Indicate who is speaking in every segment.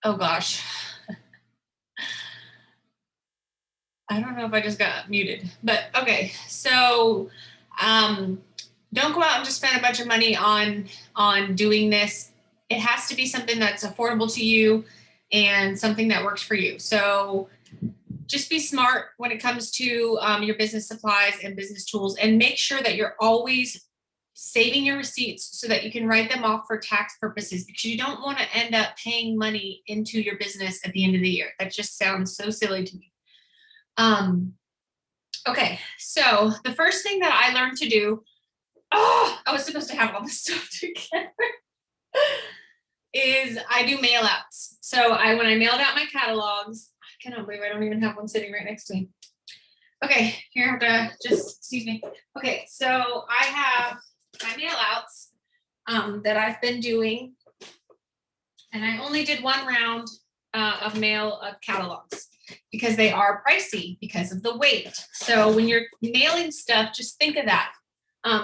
Speaker 1: Oh gosh. I don't know if I just got muted, but okay. So don't go out and just spend a bunch of money on doing this. It has to be something that's affordable to you and something that works for you. So just be smart when it comes to your business supplies and business tools, and make sure that you're always saving your receipts so that you can write them off for tax purposes, because you don't want to end up paying money into your business at the end of the year. That just sounds so silly to me. Okay, so the first thing that I learned to do, I was supposed to have all this stuff together, is I do mail outs. So when I mailed out my catalogs, I cannot believe I don't even have one sitting right next to me. Okay, here I have to just, excuse me. Okay, so I have my mail outs that I've been doing, and I only did one round of mail of catalogs because they are pricey because of the weight. So when you're mailing stuff, just think of that.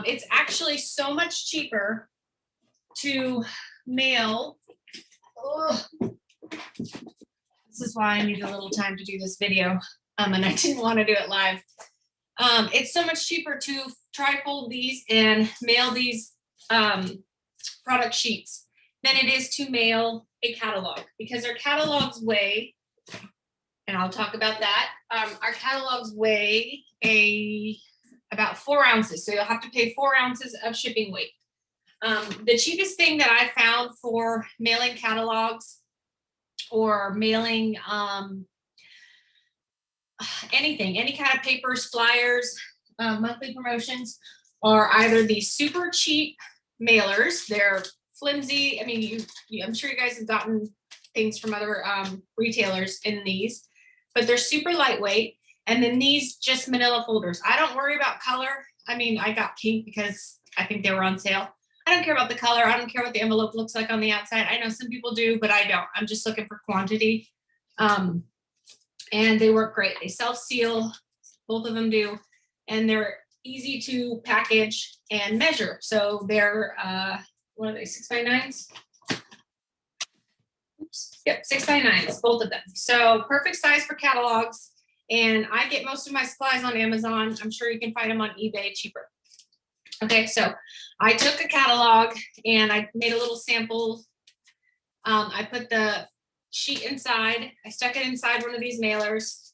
Speaker 1: It's actually so much cheaper to mail. This is why I need a little time to do this video, and I didn't want to do it live. It's so much cheaper to trifold these and mail these product sheets than it is to mail a catalog, because our catalogs weigh, and I'll talk about that. Our catalogs weigh about 4 ounces. So you'll have to pay 4 ounces of shipping weight. The cheapest thing that I found for mailing catalogs or mailing anything, any kind of papers, flyers, monthly promotions, are either these super cheap mailers. They're flimsy. I mean, I'm sure you guys have gotten things from other retailers in these, but they're super lightweight. And then these just manila folders. I don't worry about color. I mean, I got pink because I think they were on sale. I don't care about the color. I don't care what the envelope looks like on the outside. I know some people do, but I don't. I'm just looking for quantity. And they work great. They self-seal, both of them do, and they're easy to package and measure. So they're, what are they, 6x9s? Oops. Yep, 6x9s, both of them. So perfect size for catalogs. And I get most of my supplies on Amazon. I'm sure you can find them on eBay cheaper. Okay, so I took a catalog and I made a little sample. I put the sheet inside. I stuck it inside one of these mailers,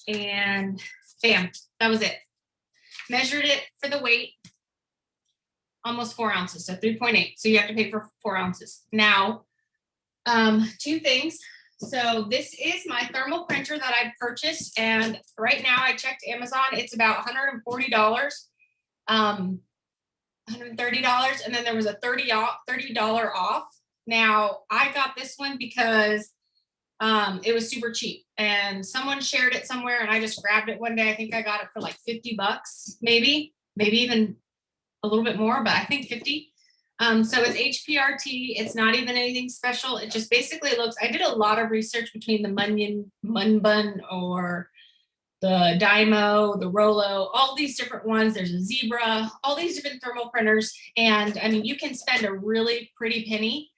Speaker 1: and bam, that was it. Measured it for the weight, almost 4 ounces, so 3.8. So you have to pay for 4 ounces. Now, 2 things. So this is my thermal printer that I purchased, and right now I checked Amazon. It's about $140, $130, and then there was a $30 off. Now I got this one because it was super cheap, and someone shared it somewhere, and I just grabbed it one day. I think I got it for like $50, maybe even a little bit more, but I think 50. So it's HPRT. It's not even anything special. It just basically looks, I did a lot of research between the Munbun or the Dymo, the Rollo, all these different ones. There's a Zebra, all these different thermal printers. And I mean, you can spend a really pretty penny.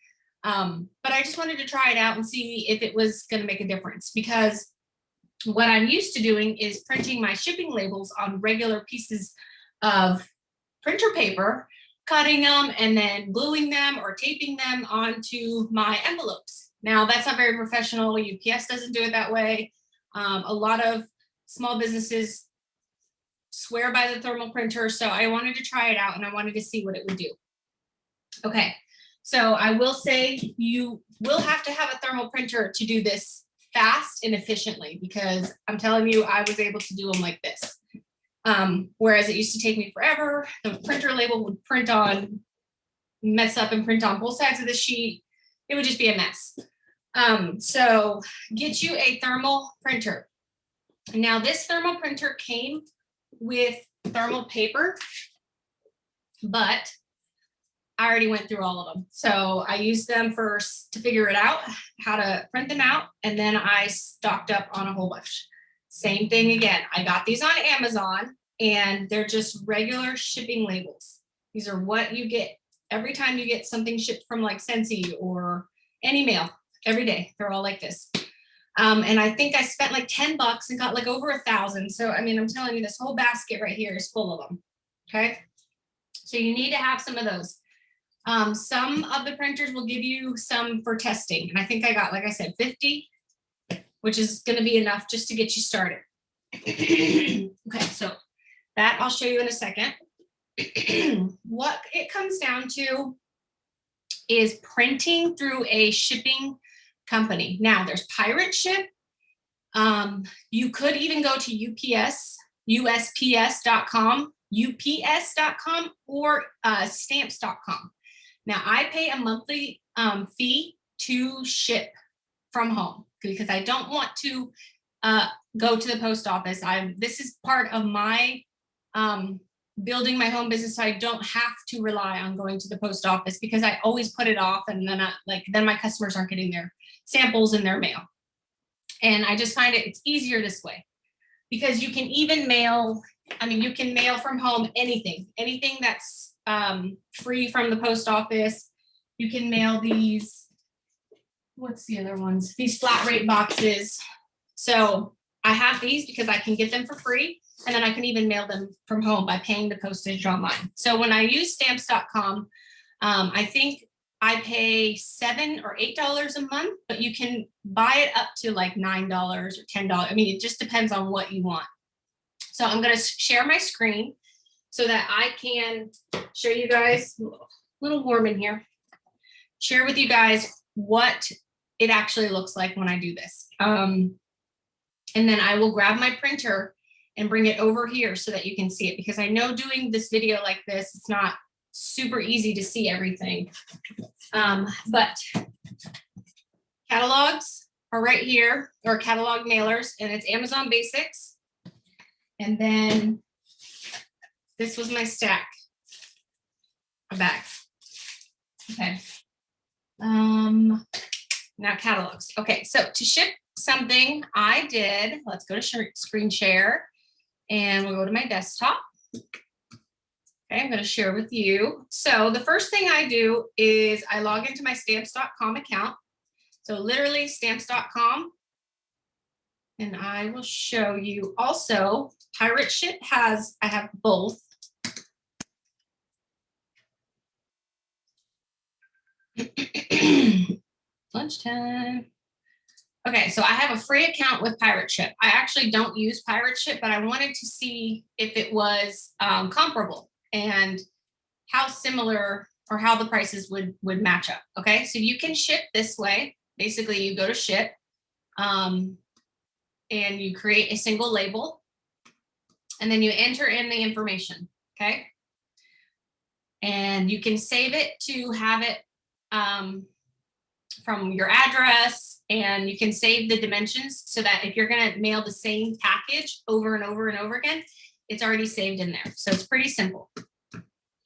Speaker 1: But I just wanted to try it out and see if it was going to make a difference, because what I'm used to doing is printing my shipping labels on regular pieces of printer paper, cutting them and then gluing them or taping them onto my envelopes. Now that's not very professional. UPS doesn't do it that way. A lot of small businesses swear by the thermal printer. So I wanted to try it out and I wanted to see what it would do. Okay, so I will say you will have to have a thermal printer to do this fast and efficiently, because I'm telling you, I was able to do them like this. Whereas it used to take me forever. The printer label would mess up and print on both sides of the sheet. It would just be a mess. So get you a thermal printer. Now this thermal printer came with thermal paper, but I already went through all of them. So I used them first to figure it out, how to print them out, and then I stocked up on a whole bunch. Same thing again. I got these on Amazon, and they're just regular shipping labels. These are what you get every time you get something shipped from like Scentsy or any mail every day. They're all like this. And I think I spent like $10 and got like over 1,000. So, I mean, I'm telling you, this whole basket right here is full of them. Okay. So you need to have some of those. Some of the printers will give you some for testing. And I think I got, like I said, 50, which is going to be enough just to get you started. Okay. So that I'll show you in a second. What it comes down to is printing through a shipping company. Now there's Pirate Ship. You could even go to UPS, USPS.com, UPS.com, or stamps.com. Now I pay a monthly fee to ship from home because I don't want to go to the post office. This is part of my building my home business, so I don't have to rely on going to the post office because I always put it off, and then then my customers aren't getting their samples in their mail. And I just find it's easier this way because you can even mail. I mean, you can mail from home anything that's free from the post office. You can mail these. What's the other ones? These flat rate boxes. So I have these because I can get them for free. And then I can even mail them from home by paying the postage online. So when I use stamps.com, I think I pay $7 or $8 a month, but you can buy it up to like $9 or $10. I mean, it just depends on what you want. So I'm going to share my screen so that I can show you guys, a little warm in here, share with you guys what it actually looks like when I do this. And then I will grab my printer and bring it over here so that you can see it, because I know doing this video like this, it's not super easy to see everything. But catalogs are right here, or catalog mailers, and it's Amazon Basics. And then this was my stack of bags. Okay. Now catalogs. Okay, so to ship something I did, let's go to screen share. And we'll go to my desktop. Okay, I'm going to share with you. So the first thing I do is I log into my stamps.com account. So literally stamps.com. And I will show you also Pirate Ship I have both. Lunchtime. Okay, so I have a free account with Pirate Ship. I actually don't use Pirate Ship, but I wanted to see if it was comparable and how similar or how the prices would match up. Okay, so you can ship this way. Basically, you go to ship and you create a single label, and then you enter in the information. Okay, and you can save it to have it from your address, and you can save the dimensions so that if you're going to mail the same package over and over and over again, it's already saved in there. So it's pretty simple.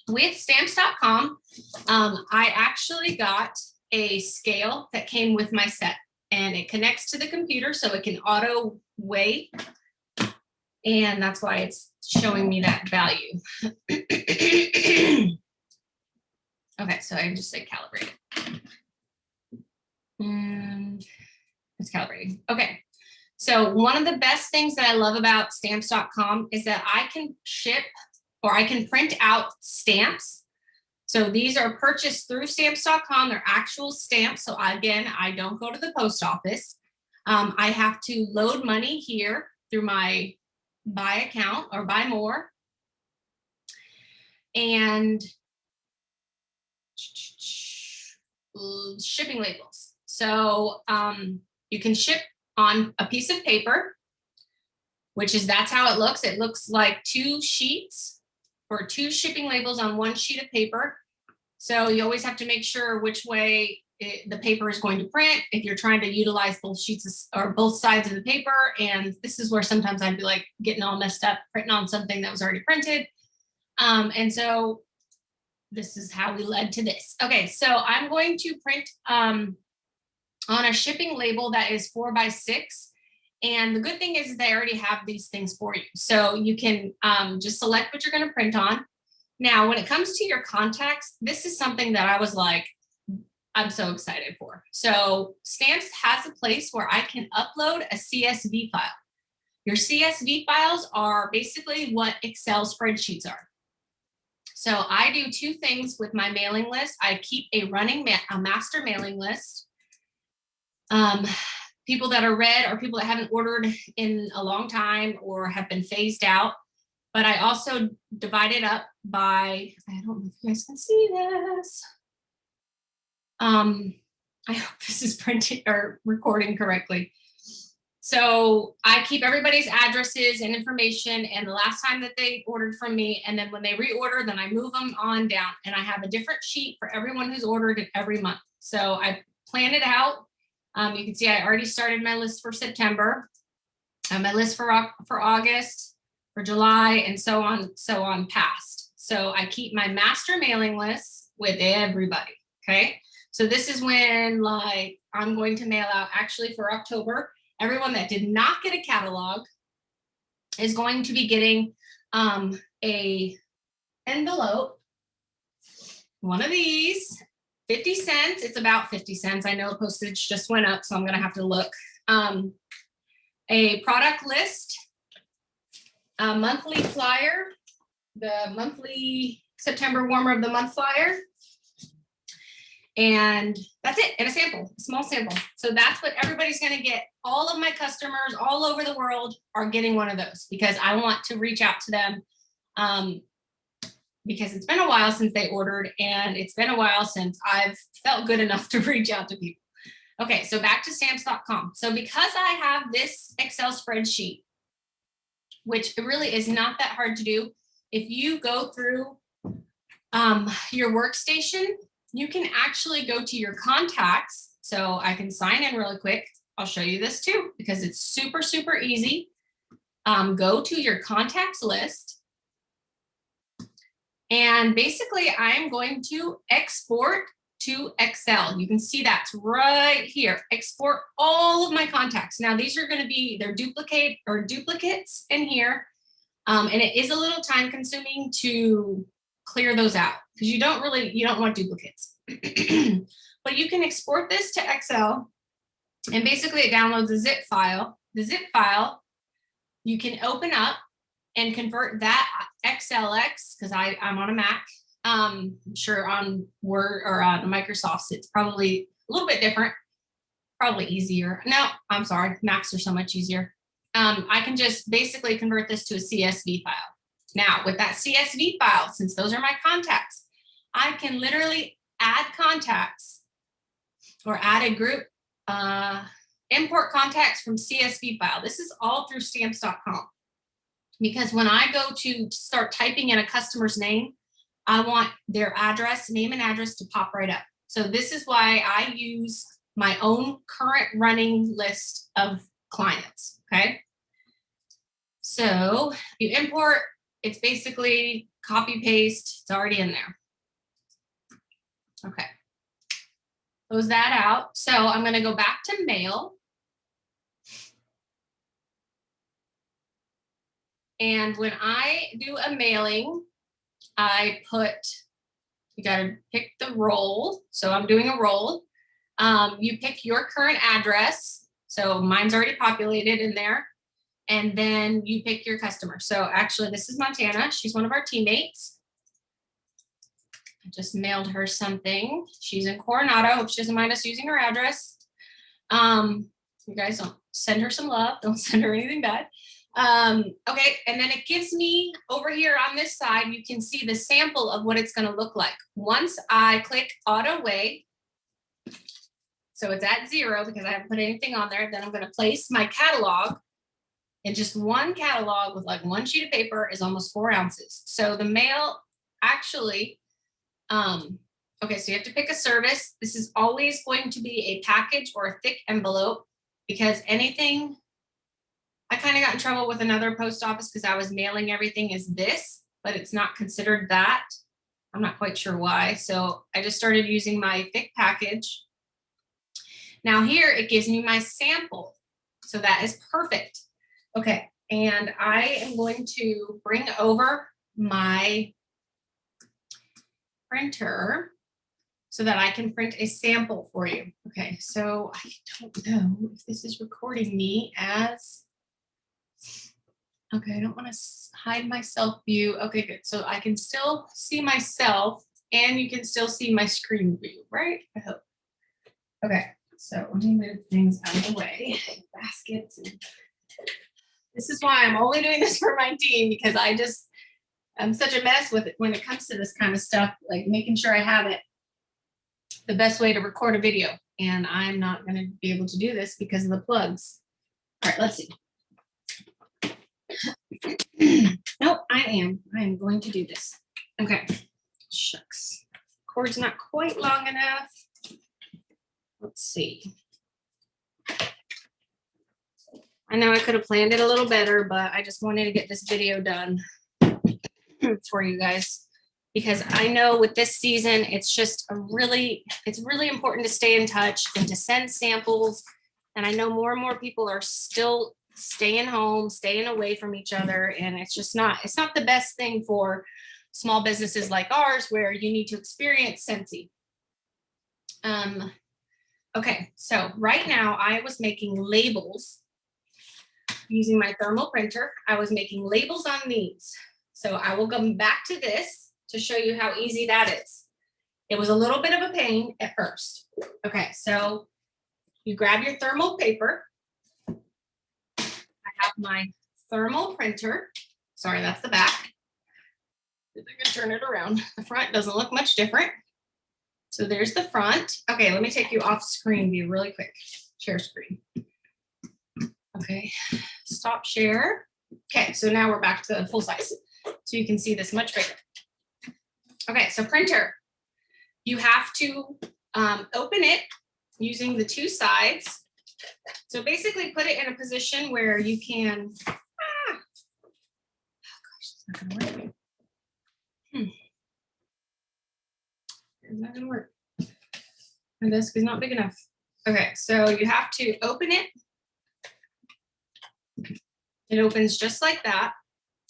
Speaker 1: With stamps.com, I actually got a scale that came with my set, and it connects to the computer so it can auto weigh, and that's why it's showing me that value. Okay, so I just say calibrate. And it's calibrating. Okay. So one of the best things that I love about stamps.com is that I can ship, or I can print out stamps. So these are purchased through stamps.com. They're actual stamps. So again, I don't go to the post office. I have to load money here through my buy account or buy more. And shipping labels. So you can ship on a piece of paper, that's how it looks. It looks like 2 sheets or 2 shipping labels on 1 sheet of paper. So you always have to make sure which way the paper is going to print if you're trying to utilize both sheets or both sides of the paper. And this is where sometimes I'd be like getting all messed up, printing on something that was already printed. And so this is how we led to this. Okay, so I'm going to print on a shipping label that is 4x6. And the good thing is they already have these things for you. So you can just select what you're going to print on. Now, when it comes to your contacts, this is something that I was like, I'm so excited for. So Stamps has a place where I can upload a CSV file. Your CSV files are basically what Excel spreadsheets are. So I do two things with my mailing list. I keep a running a master mailing list. People that are red are people that haven't ordered in a long time or have been phased out. But I also divide it up by, I don't know if you guys can see this. I hope this is printing or recording correctly. So I keep everybody's addresses and information and the last time that they ordered from me. And then when they reorder, then I move them on down and I have a different sheet for everyone who's ordered every month. So I plan it out. You can see I already started my list for September, my list for August, for July, and so on past. So I keep my master mailing list with everybody, okay? So this is when like I'm going to mail out actually for October. Everyone that did not get a catalog is going to be getting a envelope, one of these, 50 cents. It's about 50 cents. I know postage just went up, so I'm gonna have to look. A product list, a monthly flyer, the monthly September warmer of the month flyer. And that's it, and a sample, a small sample. So that's what everybody's gonna get. All of my customers all over the world are getting one of those because I want to reach out to them because it's been a while since they ordered and it's been a while since I've felt good enough to reach out to people. Okay, so back to stamps.com. So because I have this Excel spreadsheet, which really is not that hard to do, if you go through your workstation, you can actually go to your contacts. So I can sign in really quick. I'll show you this too, because it's super, super easy. Go to your contacts list. And basically I'm going to export to Excel. You can see that's right here. Export all of my contacts. Now these are going to be, they're duplicates in here. And it is a little time consuming to clear those out because you don't want duplicates. But you can export this to Excel and basically it downloads a zip file. The zip file you can open up and convert that XLX because I'm on a Mac. I'm sure on Word or on Microsoft it's probably a little bit different, probably easier. No, I'm sorry, Macs are so much easier. I can just basically convert this to a CSV file. Now with that CSV file, since those are my contacts, I can literally add contacts or add a group, import contacts from CSV file. This is all through stamps.com. Because when I go to start typing in a customer's name, I want their address, name and address to pop right up. So this is why I use my own current running list of clients, okay? So you import, it's basically copy paste, it's already in there. Okay, close that out. So I'm gonna go back to mail. And when I do a mailing, I put, you gotta pick the roll. So I'm doing a roll. You pick your current address. So mine's already populated in there. And then you pick your customer. So actually this is Montana. She's one of our teammates. I just mailed her something. She's in Coronado. Hope she doesn't mind us using her address. You guys don't send her some love. Don't send her anything bad. Okay, and then it gives me over here on this side, you can see the sample of what it's going to look like. Once I click auto weigh, so it's at 0 because I haven't put anything on there, then I'm going to place my catalog. And just one catalog with like one sheet of paper is almost 4 ounces. So the mail actually, okay, so you have to pick a service. This is always going to be a package or a thick envelope because anything, I kind of got in trouble with another post office because I was mailing everything as this, but it's not considered that. I'm not quite sure why. So I just started using my thick package. Now here it gives me my sample. So that is perfect. Okay, and I am going to bring over my printer. so that I can print a sample for you. Okay, so I don't know if this is recording me as, okay, I don't want to hide my self view. Okay, good. So I can still see myself and you can still see my screen view, right? I hope. Okay, so let me move things out of the way. Baskets. And this is why I'm only doing this for my team, because I'm such a mess with it when it comes to this kind of stuff, like making sure I have it the best way to record a video. And I'm not going to be able to do this because of the plugs. All right, let's see. Nope, I am going to do this. Okay. Shucks. Cord's not quite long enough. Let's see. I know I could have planned it a little better, but I just wanted to get this video done for you guys, because I know with this season, it's really important to stay in touch and to send samples. And I know more and more people are still staying home, staying away from each other. And it's not the best thing for small businesses like ours, where you need to experience Scentsy. Okay, so right now I was making labels using my thermal printer. I was making labels on these. So I will come back to this to show you how easy that is. It was a little bit of a pain at first. Okay, so you grab your thermal paper. I have my thermal printer. Sorry, that's the back. I can turn it around. The front doesn't look much different. So there's the front. Okay, let me take you off screen view really quick. Share screen. Okay, stop share. Okay, so now we're back to full size. So you can see this much bigger. Okay, so printer. You have to open it using the two sides. So basically put it in a position where you can, oh gosh, it's not gonna work. It's not gonna work. My desk is not big enough. Okay, so you have to open it. It opens just like that.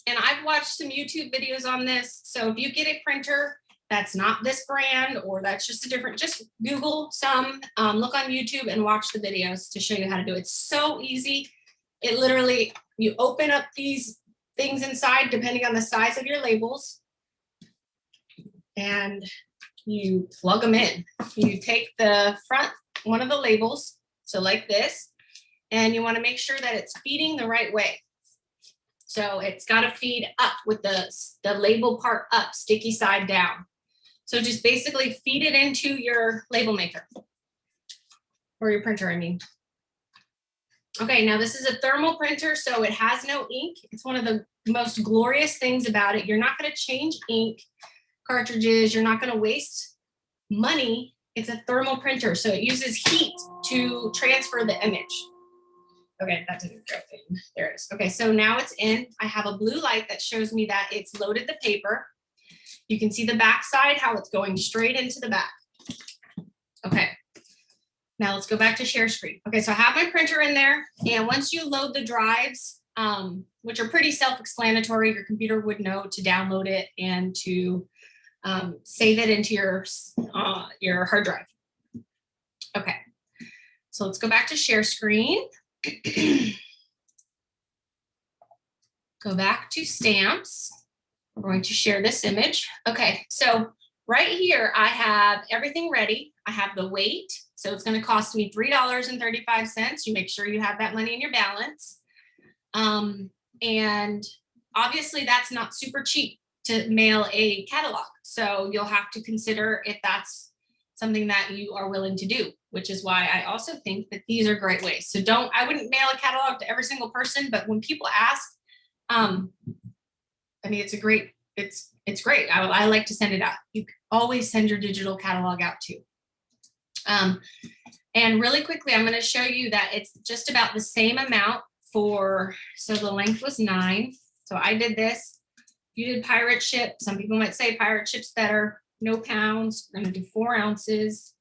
Speaker 1: And I've watched some YouTube videos on this. So if you get a printer that's not this brand, or that's just a different, just Google some, look on YouTube and watch the videos to show you how to do it. It's so easy. It literally, you open up these things inside depending on the size of your labels, and you plug them in. You take the front, one of the labels, so like this, and you want to make sure that it's feeding the right way. So it's got to feed up with the label part up, sticky side down. So just basically feed it into your label maker, or your printer, I mean. Okay, now this is a thermal printer, so it has no ink. It's one of the most glorious things about it. You're not going to change ink cartridges. You're not going to waste money. It's a thermal printer, so it uses heat to transfer the image. Okay, that didn't go in. There it is. Okay, so now it's in. I have a blue light that shows me that it's loaded the paper. You can see the back side, how it's going straight into the back. Okay, now let's go back to share screen. Okay, so I have my printer in there, and once you load the drives, which are pretty self-explanatory, your computer would know to download it and to save it into your hard drive. Okay, so let's go back to share screen. Go back to stamps. We're going to share this image. Okay, so right here, I have everything ready. I have the weight. So it's going to cost me $3.35. You make sure you have that money in your balance. And obviously that's not super cheap to mail a catalog. So you'll have to consider if that's something that you are willing to do, which is why I also think that these are great ways. So I wouldn't mail a catalog to every single person, but when people ask, I mean, it's great. I like to send it out. You can always send your digital catalog out too. And really quickly, I'm going to show you that it's just about the same amount so the length was 9. So I did this. You did pirate ship. Some people might say pirate ship's better. No pounds. I'm going to do 4 ounces.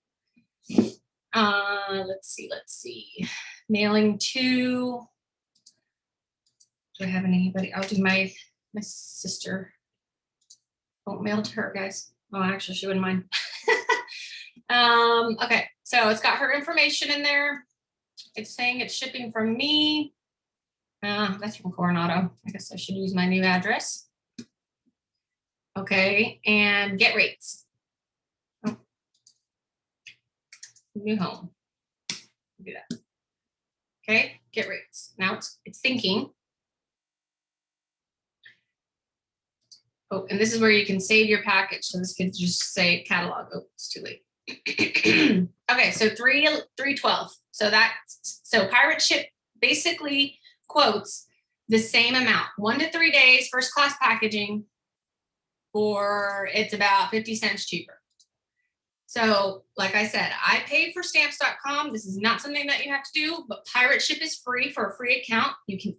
Speaker 1: Let's see. Mailing to, do I have anybody? I'll do my sister. Don't mail to her, guys. Oh, actually, she wouldn't mind. Okay, so it's got her information in there. It's saying it's shipping from me. That's from Coronado. I guess I should use my new address. Okay, and get rates. Oh. New home. Do that. Okay, get rates. Now it's thinking. Oh, and this is where you can save your package. So this could just say catalog. Oh, it's too late. Okay, so 312. So pirate ship basically quotes the same amount, 1 to 3 days, first class packaging, for it's about 50 cents cheaper. So like I said, I paid for stamps.com. This is not something that you have to do, but pirate ship is free for a free account. You can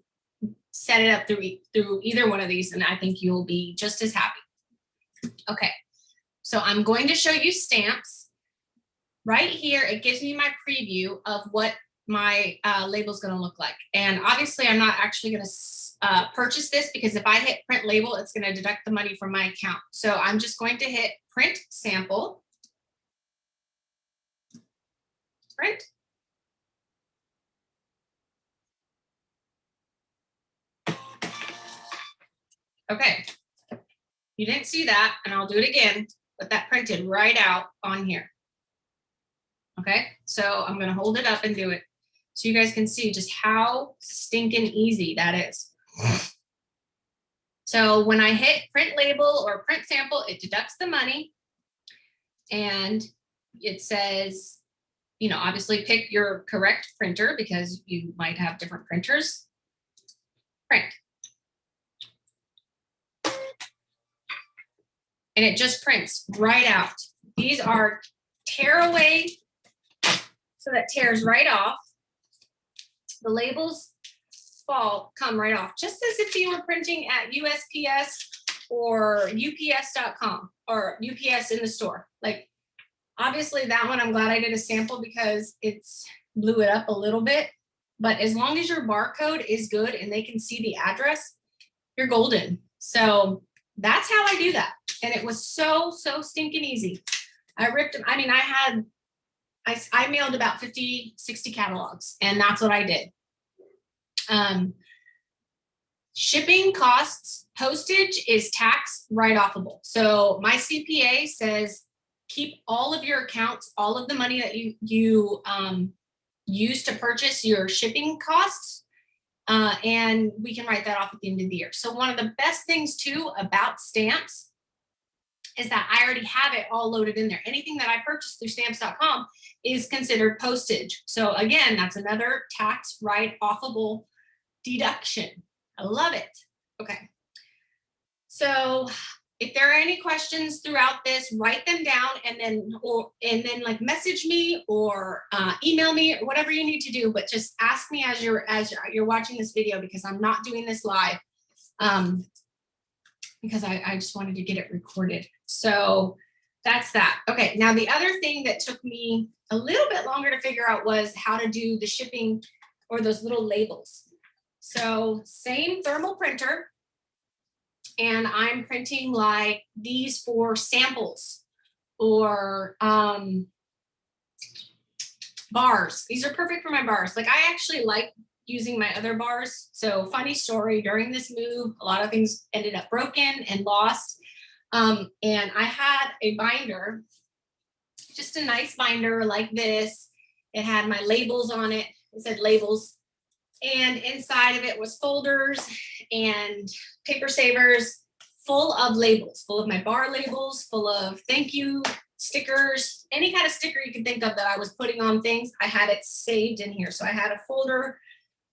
Speaker 1: set it up through either one of these, and I think you'll be just as happy. Okay, so I'm going to show you stamps. Right here, it gives me my preview of what my label is going to look like. And obviously, I'm not actually going to purchase this, because if I hit print label, it's going to deduct the money from my account. So I'm just going to hit print sample. Print. Okay, you didn't see that, and I'll do it again, but that printed right out on here. Okay, so I'm gonna hold it up and do it so you guys can see just how stinking easy that is. So when I hit print label or print sample, it deducts the money, and it says, you know, obviously pick your correct printer, because you might have different printers. Print. And it just prints right out. These are tearaway, so that tears right off. The labels come right off, just as if you were printing at USPS or UPS.com or UPS in the store. Like, obviously that one, I'm glad I did a sample because it's blew it up a little bit, but as long as your barcode is good and they can see the address, you're golden. So that's how I do that. And it was so stinking easy. I ripped them. I mean, I mailed about 50, 60 catalogs, and that's what I did. Shipping costs, postage is tax write-offable. So my CPA says keep all of your accounts, all of the money that you use to purchase your shipping costs, and we can write that off at the end of the year. So one of the best things too about stamps is that I already have it all loaded in there. Anything that I purchase through stamps.com is considered postage. So again, that's another tax write-offable deduction. I love it. Okay. So if there are any questions throughout this, write them down, and then like message me or email me, or whatever you need to do, but just ask me as you're watching this video, because I'm not doing this live. Because I just wanted to get it recorded. So that's that. Okay, now the other thing that took me a little bit longer to figure out was how to do the shipping or those little labels. So same thermal printer, and I'm printing like these for samples or bars. These are perfect for my bars. Like, I actually like using my other bars. So funny story, during this move, a lot of things ended up broken and lost. And I had a binder, just a nice binder like this. It had my labels on it. It said labels. And inside of it was folders and paper savers full of labels, full of my bar labels, full of thank you stickers, any kind of sticker you can think of that I was putting on things. I had it saved in here. So I had a folder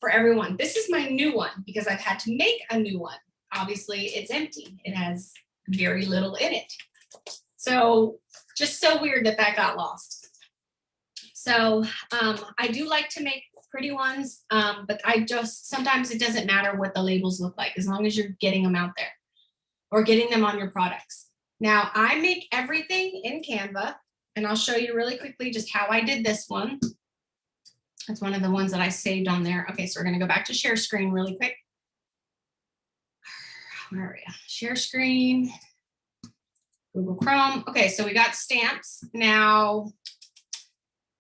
Speaker 1: for everyone. This is my new one because I've had to make a new one. Obviously it's empty. It has very little in it. So just so weird that that got lost. So I do like to make pretty ones, but sometimes it doesn't matter what the labels look like, as long as you're getting them out there or getting them on your products. Now I make everything in Canva, and I'll show you really quickly just how I did this one. That's one of the ones that I saved on there. Okay, so we're gonna go back to share screen really quick. Where are we? Share screen, Google Chrome. Okay, so we got stamps. Now,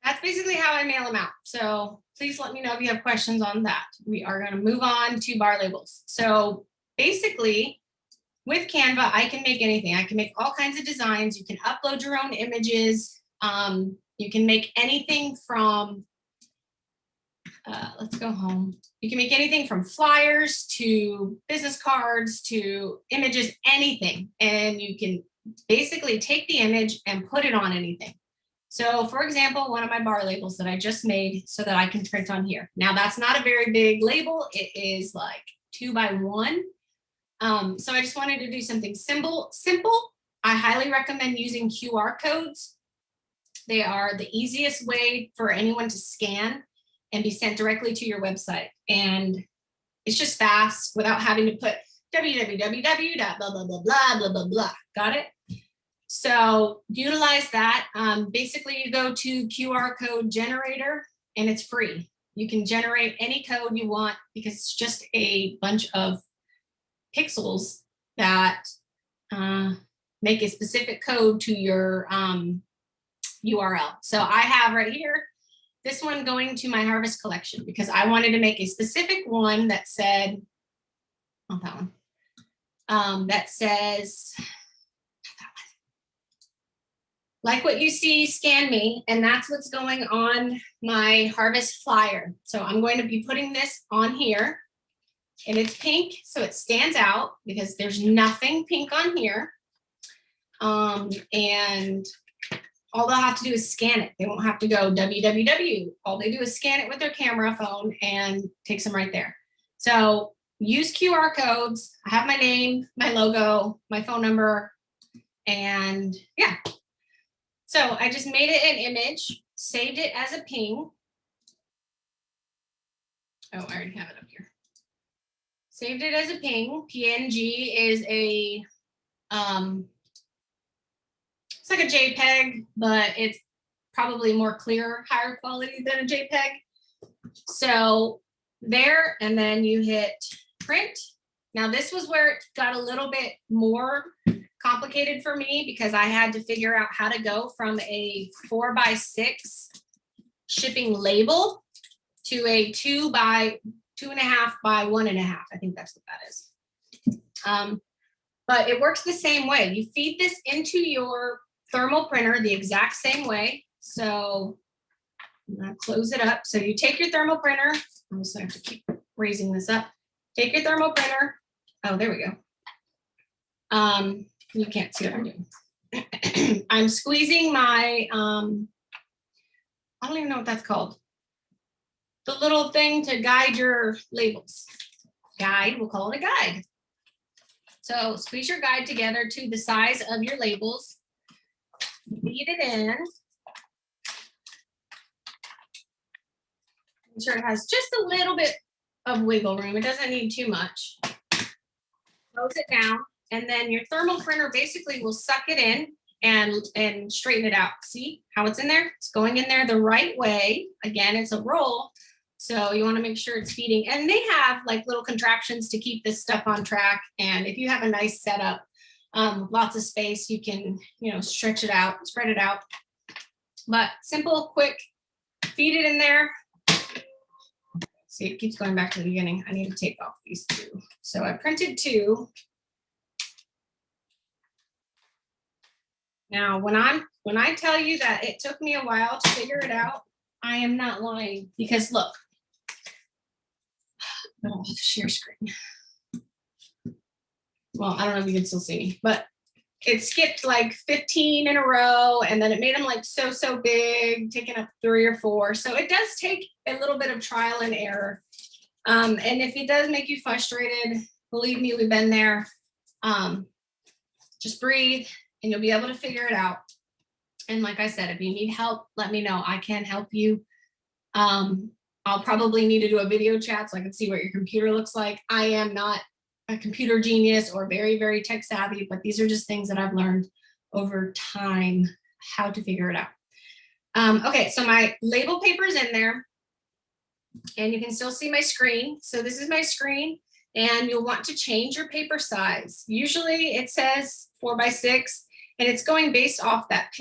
Speaker 1: that's basically how I mail them out. So please let me know if you have questions on that. We are going to move on to bar labels. So basically, with Canva, I can make anything. I can make all kinds of designs. You can upload your own images. You can make anything from, let's go home. You can make anything from flyers to business cards to images, anything. And you can basically take the image and put it on anything. So for example, one of my bar labels that I just made so that I can print on here. Now that's not a very big label. It is like 2 by 1. So I just wanted to do something simple. I highly recommend using QR codes. They are the easiest way for anyone to scan and be sent directly to your website. And it's just fast without having to put www.blah. Got it? So utilize that. Basically, you go to QR code generator and it's free. You can generate any code you want because it's just a bunch of pixels that make a specific code to your URL. So I have right here this one going to my harvest collection because I wanted to make a specific one that said, not that one, that says, like what you see, scan me, and that's what's going on my harvest flyer. So I'm going to be putting this on here, and it's pink, so it stands out because there's nothing pink on here. And all they'll have to do is scan it. They won't have to go www. All they do is scan it with their camera phone and takes them right there. So use QR codes. I have my name, my logo, my phone number, and yeah. So I just made it an image, saved it as a ping. Oh, I already have it up here. Saved it as a ping. PNG is a, it's like a JPEG, but it's probably more clear, higher quality than a JPEG. So there, and then you hit print. Now this was where it got a little bit more complicated for me because I had to figure out how to go from a 4 by 6 shipping label to a 2 by 2.5 by 1.5. I think that's what that is. But it works the same way. You feed this into your thermal printer the exact same way. So I'm gonna close it up. So you take your thermal printer. I'm just gonna have to keep raising this up. Take your thermal printer. Oh, there we go. You can't see what I'm doing. I'm squeezing my, I don't even know what that's called. The little thing to guide your labels. Guide, we'll call it a guide. So squeeze your guide together to the size of your labels. Feed it in. Make sure it has just a little bit of wiggle room. It doesn't need too much. Close it down. And then your thermal printer basically will suck it in and straighten it out. See how it's in there? It's going in there the right way. Again, it's a roll. So you want to make sure it's feeding. And they have like little contraptions to keep this stuff on track. And if you have a nice setup, lots of space, you can, stretch it out, spread it out. But simple, quick, feed it in there. See, it keeps going back to the beginning. I need to take off these 2. So I printed 2. Now, when I tell you that it took me a while to figure it out, I am not lying because look, oh, share screen. Well, I don't know if you can still see me, but it skipped like 15 in a row and then it made them like so big, taking up 3 or 4. So it does take a little bit of trial and error. And if it does make you frustrated, believe me, we've been there. Just breathe. And you'll be able to figure it out. And like I said, if you need help, let me know. I can help you. I'll probably need to do a video chat so I can see what your computer looks like. I am not a computer genius or very, very tech savvy, but these are just things that I've learned over time how to figure it out. Okay, so my label paper is in there and you can still see my screen. So this is my screen and you'll want to change your paper size. Usually it says 4 by 6. And it's going based off that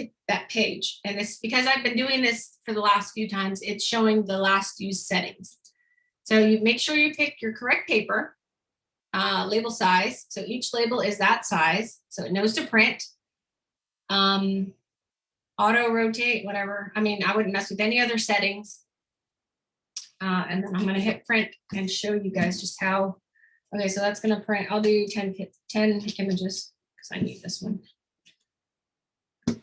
Speaker 1: page. And it's because I've been doing this for the last few times, it's showing the last used settings. So you make sure you pick your correct paper, label size. So each label is that size. So it knows to print. Auto rotate, whatever. I mean, I wouldn't mess with any other settings. And then I'm going to hit print and show you guys just how. Okay, so that's going to print. I'll do 10 images because I need this one.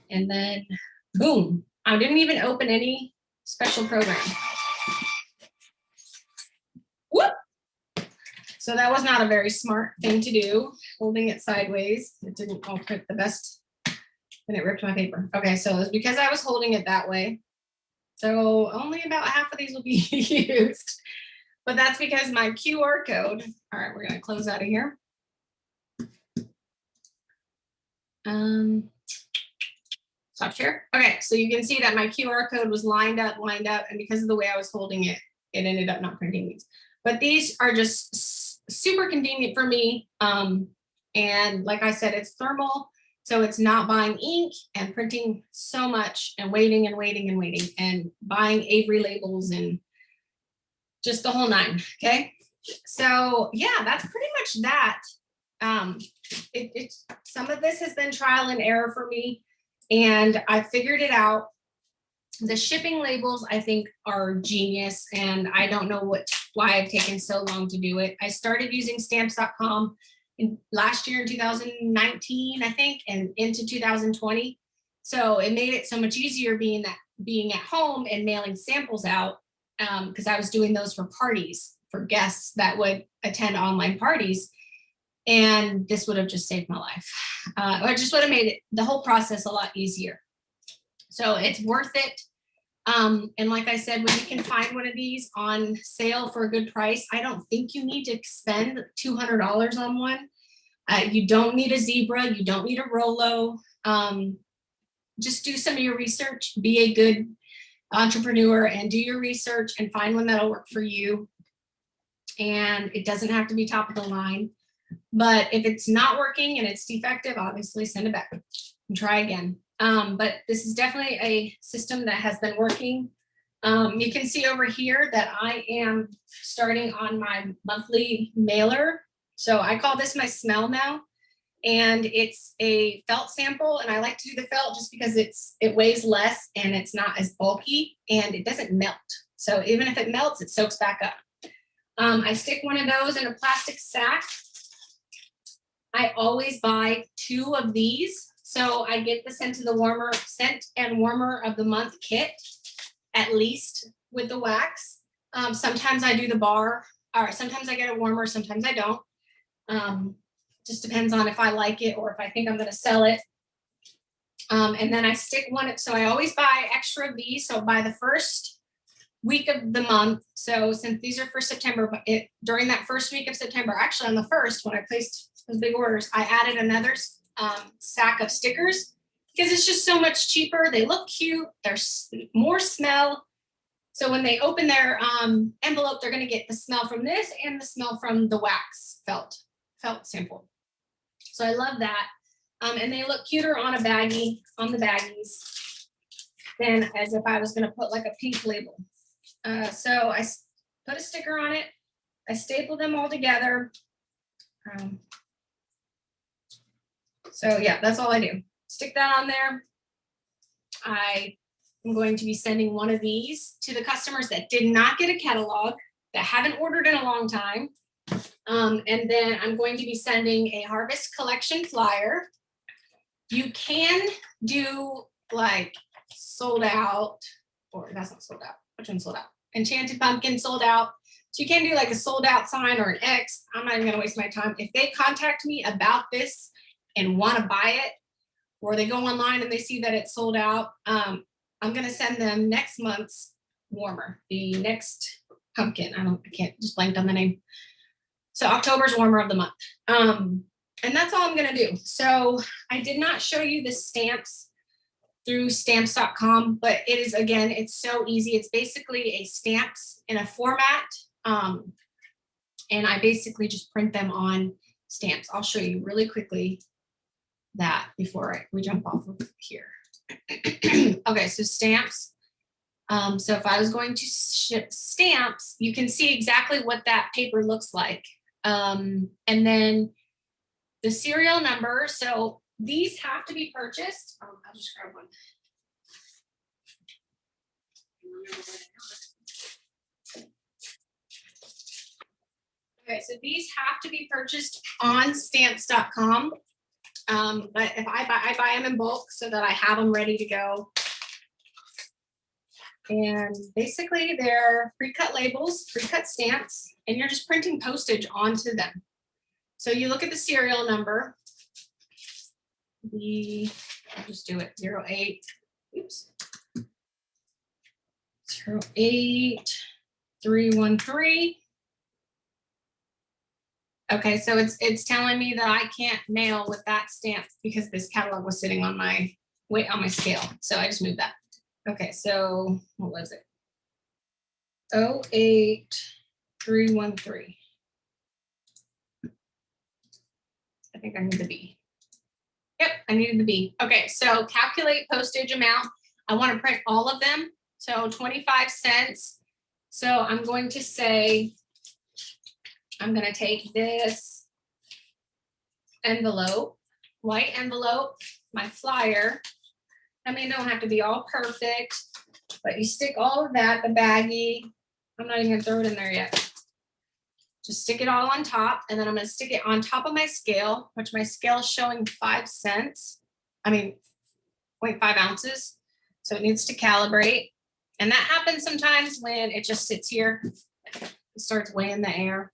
Speaker 1: And then boom, I didn't even open any special program. Whoop. So that was not a very smart thing to do, holding it sideways. It didn't all print the best and it ripped my paper. Okay, so it's because I was holding it that way. So only about half of these will be used, but that's because my QR code, all right, we're gonna close out of here. Stop share. Okay, so you can see that my QR code was lined up, and because of the way I was holding it, it ended up not printing these. But these are just super convenient for me. And like I said, it's thermal, so it's not buying ink and printing so much and waiting and buying Avery labels and just the whole nine. Okay, so yeah, that's pretty much that. Some of this has been trial and error for me, and I figured it out. The shipping labels, I think, are genius, and I don't know why I've taken so long to do it. I started using stamps.com last year in 2019, I think, and into 2020. So it made it so much easier being at home and mailing samples out, because I was doing those for parties, for guests that would attend online parties. And this would have just saved my life. It just would have made the whole process a lot easier. So it's worth it. And like I said, when you can find one of these on sale for a good price, I don't think you need to spend $200 on one. You don't need a zebra. You don't need a Rolo. Just do some of your research. Be a good entrepreneur and do your research and find one that'll work for you. And it doesn't have to be top of the line. But if it's not working and it's defective, obviously send it back and try again. But this is definitely a system that has been working. You can see over here that I am starting on my monthly mailer. So I call this my smell now. And it's a felt sample. And I like to do the felt just because it weighs less and it's not as bulky and it doesn't melt. So even if it melts, it soaks back up. I stick one of those in a plastic sack. I always buy 2 of these. So I get the scent and warmer of the month kit, at least with the wax. Sometimes I do the bar, or sometimes I get a warmer, sometimes I don't. Just depends on if I like it or if I think I'm gonna sell it. And then I stick one, so I always buy extra of these. So by the first week of the month, so since these are for September, but during that first week of September, actually on the first, when I placed those big orders, I added another sack of stickers because it's just so much cheaper. They look cute. There's more smell. So when they open their envelope, they're going to get the smell from this and the smell from the wax felt sample. So I love that. And they look cuter on a baggie, on the baggies, than as if I was going to put like a pink label. So I put a sticker on it. I staple them all together. So yeah, that's all I do. Stick that on there. I am going to be sending one of these to the customers that did not get a catalog, that haven't ordered in a long time. And then I'm going to be sending a harvest collection flyer. You can do like sold out, or that's not sold out. Which one's sold out? Enchanted Pumpkin sold out. So you can do like a sold out sign or an X. I'm not even gonna waste my time. If they contact me about this and want to buy it, or they go online and they see that it's sold out, I'm gonna send them next month's warmer, the next pumpkin. I can't, just blanked on the name. So October's warmer of the month. And that's all I'm gonna do. So I did not show you the stamps through stamps.com, but it is, again, it's so easy. It's basically a stamps in a format. And I basically just print them on stamps. I'll show you really quickly. that before we jump off of here. Okay, so stamps. So if I was going to ship stamps, you can see exactly what that paper looks like. And then the serial number. So these have to be purchased. I'll just grab one. Okay, so these have to be purchased on stamps.com. But if I buy them in bulk so that I have them ready to go. And basically they're pre-cut labels, pre-cut stamps, and you're just printing postage onto them. So you look at the serial number. I'll just do it 08, oops. 08313. Okay, so it's telling me that I can't mail with that stamp because this catalog was sitting on my scale. So I just moved that. Okay, so what was it? 08313. I think I need the B. Yep, I needed the B. Okay, so calculate postage amount. I want to print all of them. So 25 cents. So I'm going to say, I'm going to take this envelope, white envelope, my flyer. I mean, it don't have to be all perfect, but you stick all of that, the baggie. I'm not even going to throw it in there yet. Just stick it all on top, and then I'm going to stick it on top of my scale, which my scale is showing 5 cents. I mean, 0.5 ounces. So it needs to calibrate. And that happens sometimes when it just sits here. It starts weighing the air.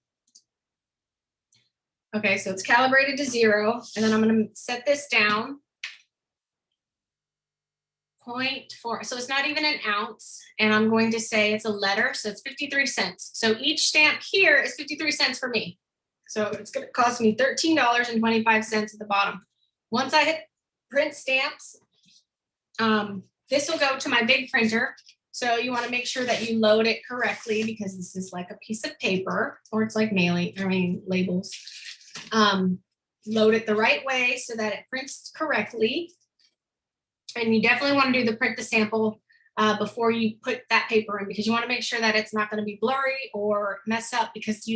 Speaker 1: Okay, so it's calibrated to 0. And then I'm going to set this down. 0.4. So it's not even an ounce. And I'm going to say it's a letter. So it's 53 cents. So each stamp here is 53 cents for me. So it's going to cost me $13.25 at the bottom. Once I hit print stamps, this will go to my big printer. So you want to make sure that you load it correctly because this is like a piece of paper, or it's like labels. Load it the right way so that it prints correctly. And you definitely want to do the print the sample before you put that paper in, because you want to make sure that it's not going to be blurry or mess up, because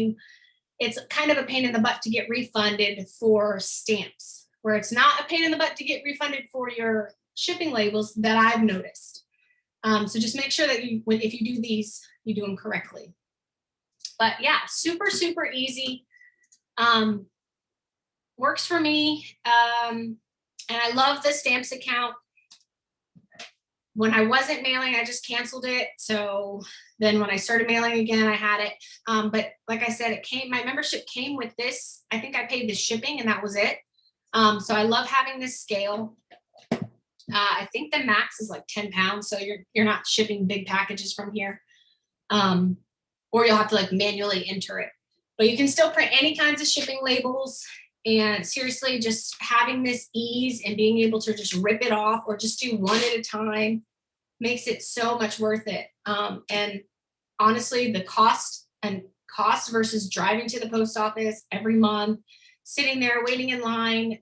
Speaker 1: it's kind of a pain in the butt to get refunded for stamps, where it's not a pain in the butt to get refunded for your shipping labels that I've noticed. So just make sure that if you do these, you do them correctly. But yeah, super, super easy. Works for me. And I love the stamps account. When I wasn't mailing, I just canceled it. So then when I started mailing again, I had it. But like I said, my membership came with this. I think I paid the shipping and that was it. So I love having this scale. I think the max is like 10 pounds. So you're not shipping big packages from here. Or you'll have to like manually enter it. But you can still print any kinds of shipping labels. And seriously, just having this ease and being able to just rip it off or just do one at a time makes it so much worth it. And honestly, the cost versus driving to the post office every month, sitting there waiting in line,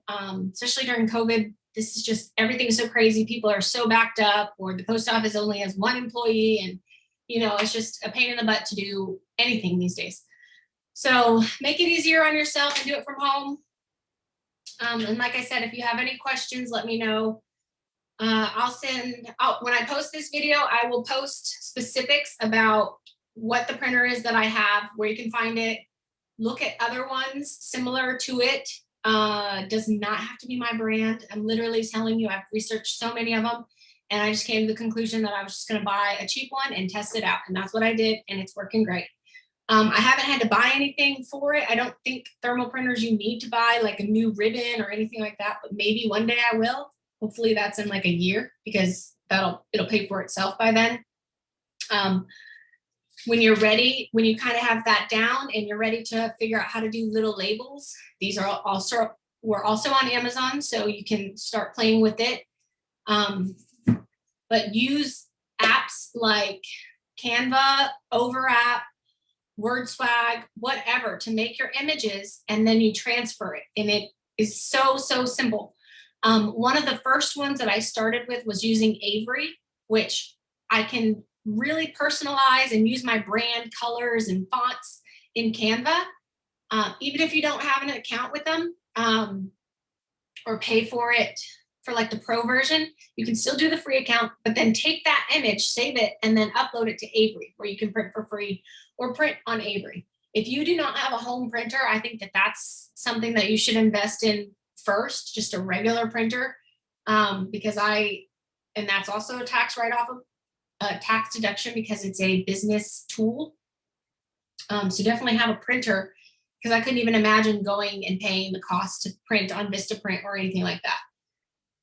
Speaker 1: especially during COVID, this is just, everything is so crazy. People are so backed up, or the post office only has one employee, and it's just a pain in the butt to do anything these days. So make it easier on yourself and do it from home. And like I said, if you have any questions, let me know. When I post this video, I will post specifics about what the printer is that I have, where you can find it. Look at other ones similar to it. Does not have to be my brand. I'm literally telling you, I've researched so many of them, and I just came to the conclusion that I was just going to buy a cheap one and test it out. And that's what I did, and it's working great. I haven't had to buy anything for it. I don't think thermal printers, you need to buy like a new ribbon or anything like that, but maybe one day I will. Hopefully that's in like a year, because it'll pay for itself by then. When you're ready, when you kind of have that down and you're ready to figure out how to do little labels, we're also on Amazon, so you can start playing with it. But use apps like Canva, Overapp, WordSwag, whatever, to make your images, and then you transfer it. And it is so, so simple. One of the first ones that I started with was using Avery, which I can really personalize and use my brand colors and fonts in Canva. Even if you don't have an account with them, or pay for it for like the pro version, you can still do the free account, but then take that image, save it, and then upload it to Avery, where you can print for free or print on Avery. If you do not have a home printer, I think that that's something that you should invest in first, just a regular printer, because and that's also a tax write-off of tax deduction because it's a business tool. So definitely have a printer, because I couldn't even imagine going and paying the cost to print on Vistaprint or anything like that.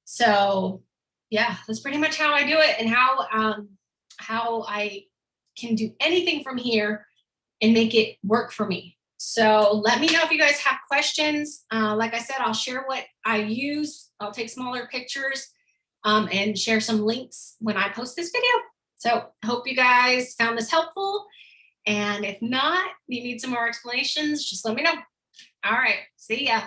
Speaker 1: So yeah, that's pretty much how I do it, and how I can do anything from here and make it work for me. So let me know if you guys have questions. Like I said, I'll share what I use. I'll take smaller pictures and share some links when I post this video. So I hope you guys found this helpful. And if not, you need some more explanations, just let me know. All right, see ya.